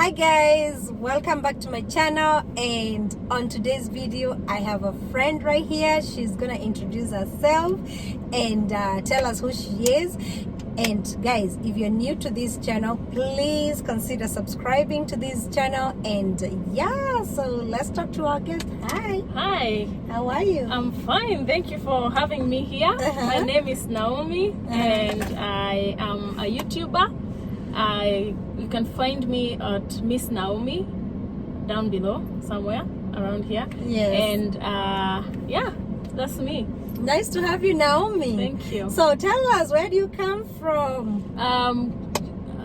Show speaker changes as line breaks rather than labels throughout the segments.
Hi guys, welcome back to my channel, and on today's video I have a friend right here. She's gonna introduce herself and tell us who she is. And guys, if you're new to this channel, please consider subscribing to this channel. And yeah, so let's talk to our guest.
Hi,
how are you?
I'm fine, thank you for having me here. My name is Naomi, and I am a YouTuber. You can find me at Miss Naomi down below somewhere around here.
Yes.
And yeah, that's me.
Nice to have you, Naomi.
Thank you.
So tell us, where do you come from?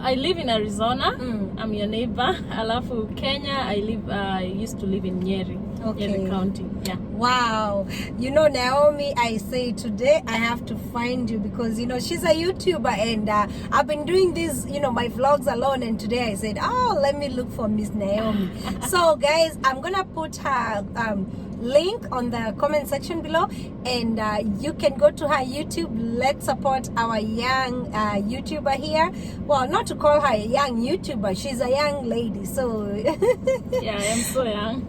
I live in Arizona. I'm your neighbor. Alafu Kenya. I used to live in Nyeri. Nyeri County. Yeah.
Wow. You know, Naomi, I say today I have to find you because, you know, she's a YouTuber, and I've been doing this, you know, my vlogs alone, and today I said, oh, let me look for Miss Naomi. So guys, I'm gonna put her link on the comment section below, and you can go to her YouTube. Let's support our young YouTuber here. Well, not to call her a young YouTuber, she's a young lady, so
yeah, I am so young.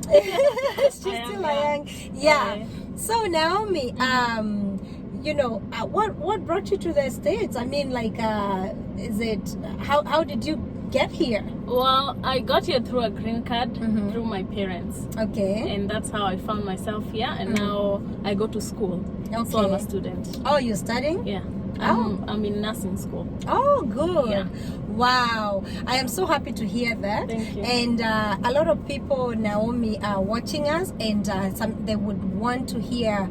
She's still a young. Yeah. So Naomi, you know, what brought you to the States? I mean, like, is it how did you get here?
Well, I got here through a green card through my parents.
Okay.
And that's how I found myself here, and now I go to school.
Okay.
So I'm a student.
Oh, you're studying?
Yeah. I'm in nursing school.
Oh, good.
Yeah.
Wow. I am so happy to hear that.
Thank you.
And a lot of people, Naomi, are watching us, and they would want to hear,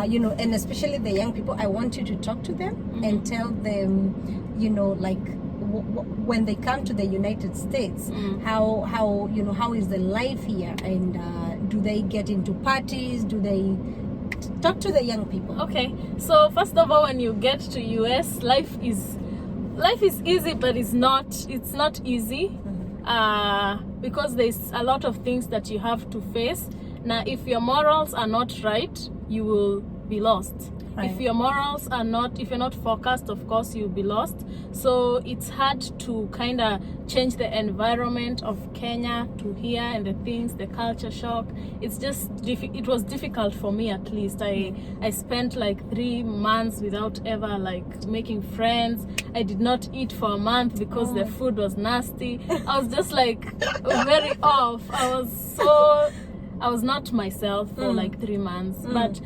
you know, and especially the young people, I want you to talk to them and tell them, you know, like, when they come to the United States, how you know, how is the life here, and do they get into parties? Do they talk to the young people? Okay,
so first of all, when you get to US, life is easy, but it's not easy because there's a lot of things that you have to face. Now, if your morals are not right, you will be lost. Right. If your morals are not, if you're not focused, of course you'll be lost. So it's hard to kind of change the environment of Kenya to here, and the things, the culture shock. It's just it was difficult for me, at least. I spent like 3 months without ever like making friends. I did not eat for a month because the food was nasty. I was just like very off. I was not myself for like 3 months. But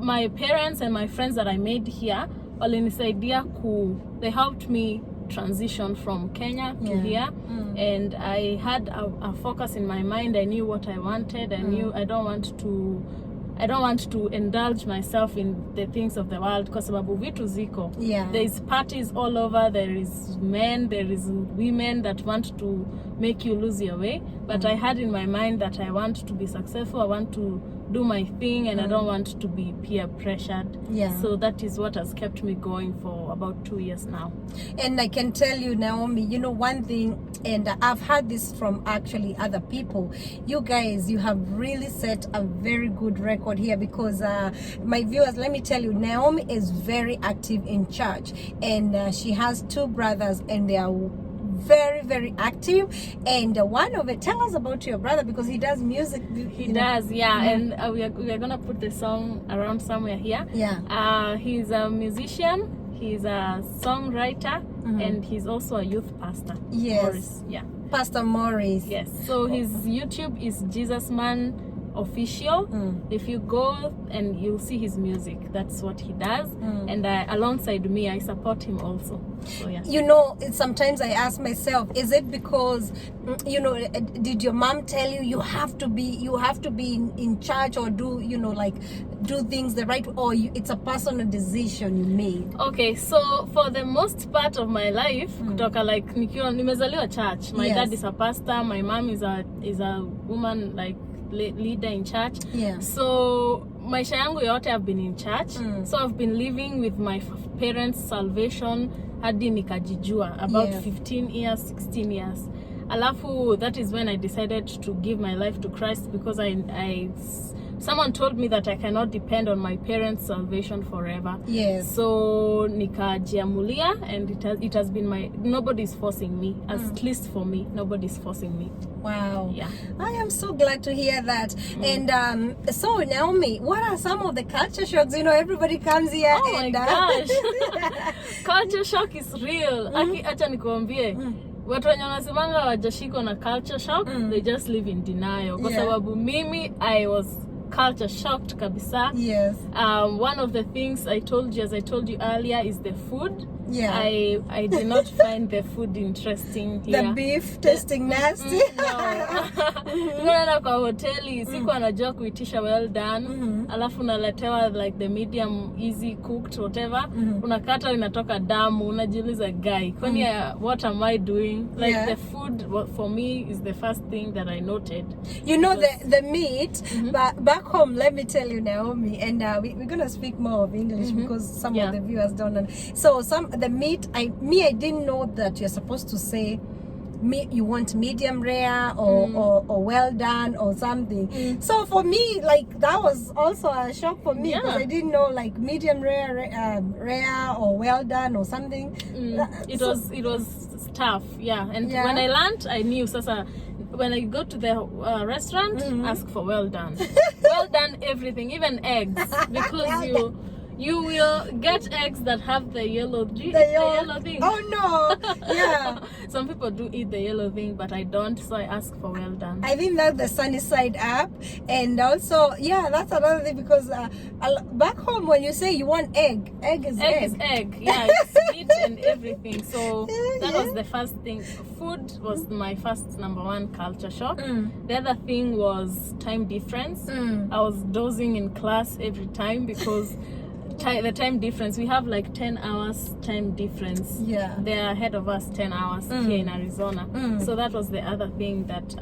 my parents and my friends that I made here, they helped me transition from Kenya to here. And I had a focus in my mind. I knew what I wanted. I knew I don't want to indulge myself in the things of the world, because sababu vitu ziko. There is parties all over, there is men, there is women that want to make you lose your way. But I had in my mind that I want to be successful, I want to do my thing, and I don't want to be peer pressured. So that is what has kept me going for about 2 years now.
And I can tell you, Naomi, you know, one thing, and I've heard this from actually other people, you guys, you have really set a very good record here, because my viewers, let me tell you, Naomi is very active in church, and she has 2 brothers, and they are very, very active. And one of it, tell us about your brother, because he does music.
He does, yeah. And we are gonna put the song around somewhere here. He's a musician, he's a songwriter, and he's also a youth pastor. Morris.
Pastor Morris.
Yes. So his YouTube is Jesus Man Official. If you go and you'll see his music, that's what he does. And alongside me, I support him also. So yeah.
You know, sometimes I ask myself, is it because, you know, did your mom tell you you have to be in church, or do, you know, like, do things the right way, or it's a personal decision you made? Okay, so for the most part of my life, kutoka like nimezaliwa church. My dad is a pastor, my mom is a woman, like, leader in church. So maisha yangu yote I've been in church. So I've been living with my parents' salvation hadi nikajijua about 15 years, 16 years. Alafu, that is when I decided to give my life to Christ, because I
someone told me that I cannot depend on my parents' salvation forever.
Yes.
So nikajiamulia, and it has been nobody's forcing me, at least for me, nobody's forcing me.
Wow.
Yeah.
I am so glad to hear that. And so Naomi, what are some of the culture shocks? You know, everybody comes here
Oh
and
my gosh. Culture shock is real. Acha nikuambie. Watu wenye wanasemanga wajashikwa na culture shock, they just live in denial. Kwa sababu mimi, I was culture shocked kabisa.
Yes.
One of the things I told you, as I told you earlier, is the food.
Yeah.
I did not find the food interesting here.
The beef tasting nasty.
Tunaenda kwa hoteli, siku anajua kuitisha well done, alafu unaletewa like the medium easy cooked whatever, unakata inatoka damu, unajiuliza guy, kwani what am I doing? Like the food for me is the first thing that I noted.
You know, the meat, but back home, let me tell you, Naomi, and we're gonna speak more of English because some of the viewers don't know. So the meat, I didn't know that you're supposed to say you want medium rare or well done or something. So for me, like, that was also a shock for me because I didn't know like medium rare, rare or well done or something.
It was tough, and when I learned, I knew. Sasa, when I go to the restaurant, ask for well done. Well done everything, even eggs, because you will get eggs that have the yellow thing.
Oh no. Yeah.
Some people do eat the yellow thing, but I don't, so I ask for well done.
I think that's the sunny side up. And also, that's another thing, because back home when you say you want egg is egg.
Yeah, it's meat and everything. So that was the first thing. Food was my first number one culture shock. The other thing was time difference. I was dozing in class every time because the time difference, we have like 10 hours time difference. They're ahead of us 10 hours here in Arizona. So that was the other thing that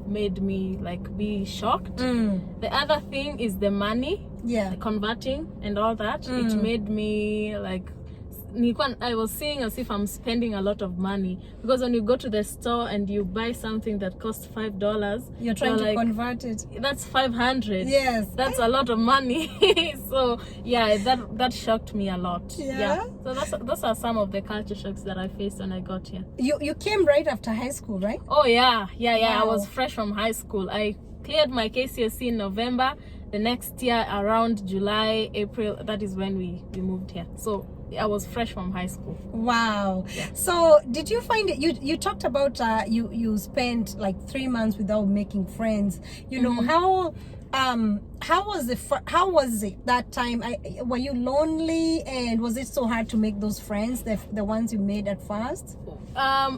made me like be shocked. The other thing is the money, the converting and all that. It made me like, I was seeing as if I'm spending a lot of money, because when you go to the store and you buy something that costs $5,
you're trying to convert it.
That's $500.
Yes,
that's a lot of money. So that shocked me a lot. So those are some of the culture shocks that I faced when I got here.
You came right after high school, right?
Oh yeah.
Wow.
I was fresh from high school. I cleared my KCSE in November. The next year, around July, April, that is when we moved here. So I was fresh from high school.
Wow. So did you find it, you talked about you spent like 3 months without making friends, you know, how was it that time? Were you lonely, and was it so hard to make those friends, the ones you made at first?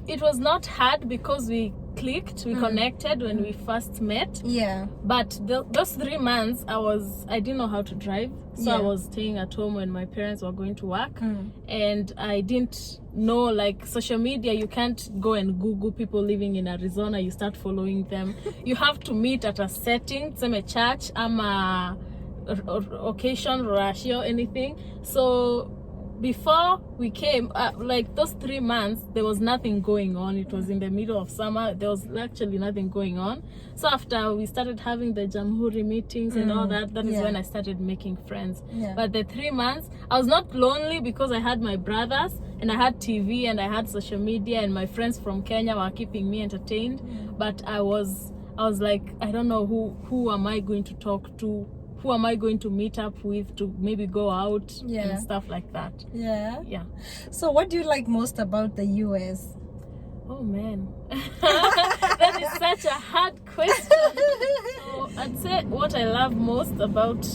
It was not hard because we clicked, we connected when we first met. But those 3 months I didn't know how to drive, so I was staying at home when my parents were going to work, and I didn't know, like, social media, you can't go and Google people living in Arizona, you start following them. You have to meet at a setting, some church, occasion, ratio, anything. So before we came, like those 3 months, there was nothing going on. It was in the middle of summer. There was actually nothing going on. So after we started having the Jamhuri meetings and all that, that is when I started making friends. But the 3 months, I was not lonely because I had my brothers and I had TV and I had social media, and my friends from Kenya were keeping me entertained. But I was like, I don't know who am I going to talk to? Who am I going to meet up with to maybe go out and stuff like that?
So what do you like most about the US?
Oh man, that is such a hard question. So I'd say what I love most about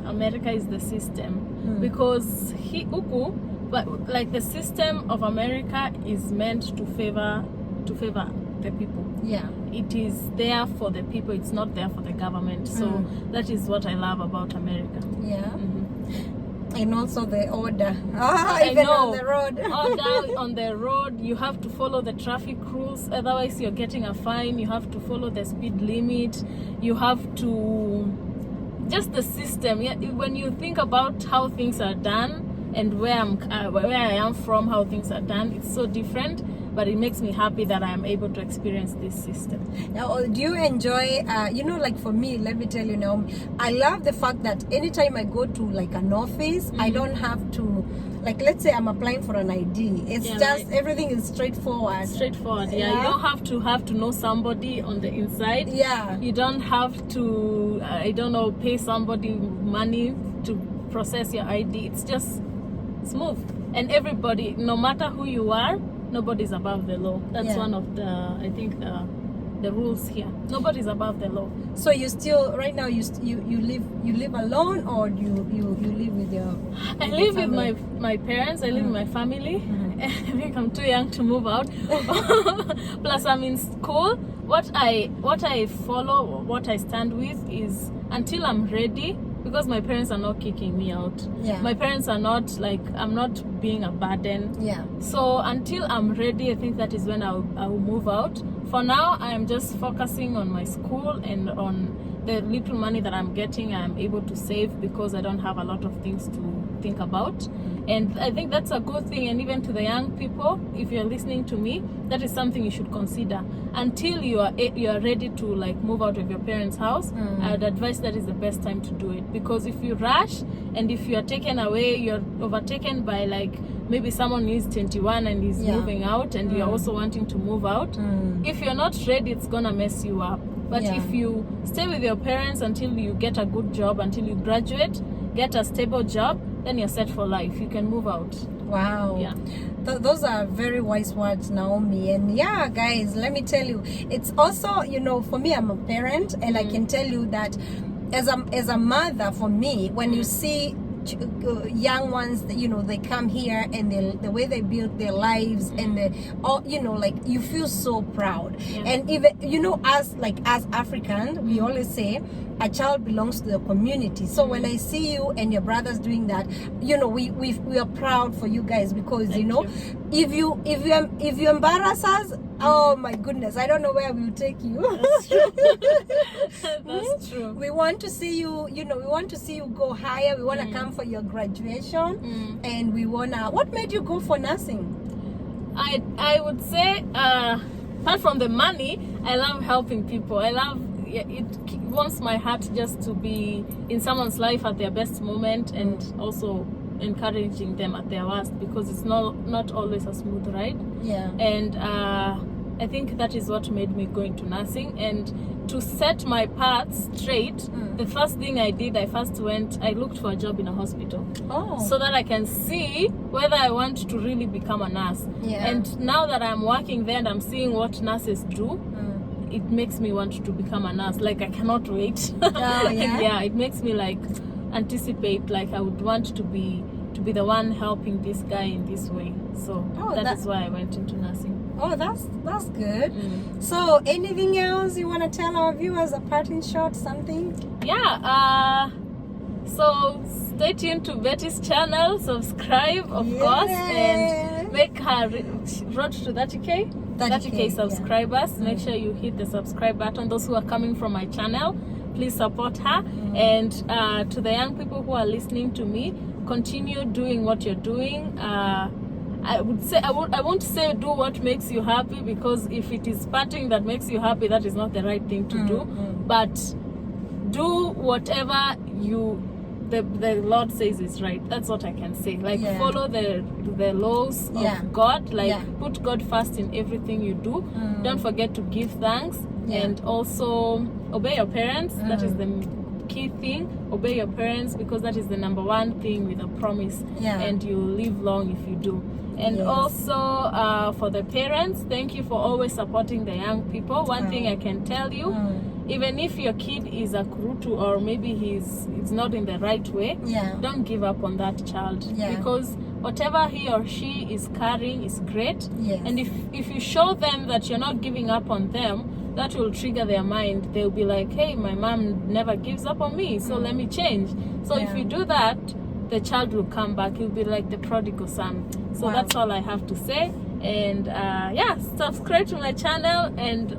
America is the system, because but like the system of America is meant to favor the people. It is there for the people, it's not there for the government. So that is what I love about America. And
also the order.
Even
on the road.
Order on the road. You have to follow the traffic rules, otherwise you're getting a fine. You have to follow the speed limit. You have to, just the system. When you think about how things are done and where I am from, how things are done, it's so different. but it makes me happy that I am able to experience this system.
Now, do you enjoy, like for me, let me tell you now, I love the fact that anytime I go to like an office, I don't have to, like, let's say I'm applying for an ID. It's just, everything is straightforward.
Straightforward, yeah. You don't have to know somebody on the inside.
Yeah.
You don't have to, pay somebody money to process your ID. It's just smooth. And everybody, no matter who you are, nobody's above the law. That's one of the, I think, the rules here. Nobody's above the law.
So you still, right now, you live alone, or you live with your?
I live with my parents. I live with my family. I think I'm too young to move out. Plus, I'm in school. What I follow, what I stand with is until I'm ready. Because my parents are not kicking me out.
Yeah.
My parents are not like, I'm not being a burden.
Yeah.
So until I'm ready, I think that is when I'll move out. For now, I am just focusing on my school and on the little money that I'm getting. I'm able to save because I don't have a lot of things to think about. And I think that's a good thing. And even to the young people, if you're listening to me, that is something you should consider. Until you are ready to like move out of your parents' house, I'd advise that is the best time to do it. Because if you rush and if you are taken away, you're overtaken by like maybe someone is 21 and is moving out, and you're also wanting to move out. If you're not ready, it's gonna mess you up. But if you stay with your parents until you get a good job, until you graduate, get a stable job, then you're set for life. You can move out.
Wow.
Yeah.
Those are very wise words, Naomi. And yeah, guys, let me tell you, it's also, for me, I'm a parent, and I can tell you that as a mother, for me, when you see young ones, they come here and the way they build their lives, and like you feel so proud. And even as Africans, we always say a child belongs to the community. So when I see you and your brothers doing that, we are proud for you guys, because if you embarrass us, oh my goodness, I don't know where we'll take you.
That's true. That's true.
We want to see you, we want to see you go higher. We want to come for your graduation, and we want to, what made you go for nursing?
I would say, apart from the money, I love helping people. It warms my heart just to be in someone's life at their best moment, and also encouraging them at their worst, because it's not always a smooth ride.
Yeah.
And I think that is what made me go into nursing. And to set my path straight, the first thing I did, I looked for a job in a hospital. So that I can see whether I want to really become a nurse.
Yeah.
And now that I'm working there and I'm seeing what nurses do, it makes me want to become a nurse. Like, I cannot wait. Yeah, it makes me like anticipate, like I would want to be the one helping this guy in this way. So that is why I went into nursing.
Oh, that's good. So anything else you want to tell our viewers, a parting shot, something?
Yeah, so stay tuned to Betty's channel, subscribe of course, and make her road to 30K subscribers. Make sure you hit the subscribe button. Those who are coming from my channel, please support her. And to the young people who are listening to me, continue doing what you're doing. I would say, I won't say do what makes you happy, because if it is partying that makes you happy, that is not the right thing to do. But do whatever the Lord says is right. That's what I can say. Like, follow the laws of God. Like, put God first in everything you do. Don't forget to give thanks, and also obey your parents. That is the key thing. Obey your parents, because that is the number one thing with a promise. And you live long if you do. And also for the parents, thank you for always supporting the young people. One thing I can tell you, even if your kid is a kurutu, or maybe he's not in the right way, don't give up on that child, because whatever he or she is carrying is great. And if you show them that you're not giving up on them, that will trigger their mind. They'll be like, hey, my mom never gives up on me, so let me change. So if you do that, the child will come back. He'll be like the prodigal son. So that's all I have to say. And subscribe to my channel. And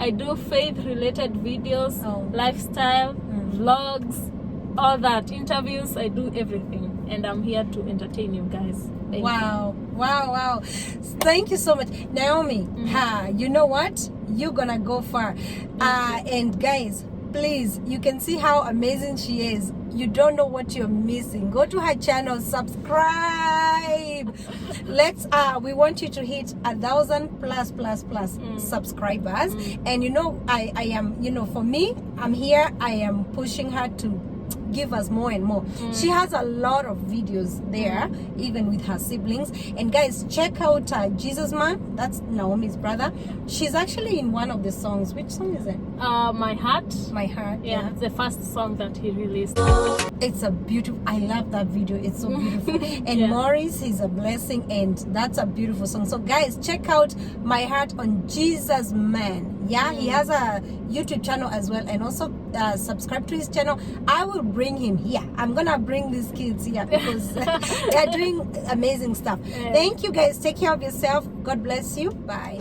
I do faith-related videos, lifestyle, vlogs, all that, interviews. I do everything. and I'm here to entertain you guys. Thank
Wow. Thank you so much, Naomi. You know what, you're gonna go far. And guys, please, you can see how amazing she is. You don't know what you're missing. Go to her channel, subscribe. Let's we want you to hit 1,000 plus subscribers. And you know, I am, you know, for me, I'm here, I am pushing her to give us more and more. She has a lot of videos there, even with her siblings. And guys, check out Jesus Man. That's Naomi's brother. She's actually in one of the songs. Which song is it?
My Heart.
My Heart.
Yeah, it's the first song that he released.
It's a beautiful, I love that video. It's so beautiful. And Maurice, he's a blessing, and that's a beautiful song. So guys, check out My Heart on Jesus Man. Yeah, he has a YouTube channel as well, and also subscribe to his channel. I will bring him here. I'm gonna bring these kids here because they're doing amazing stuff. Thank you guys. Take care of yourself. God bless you. Bye.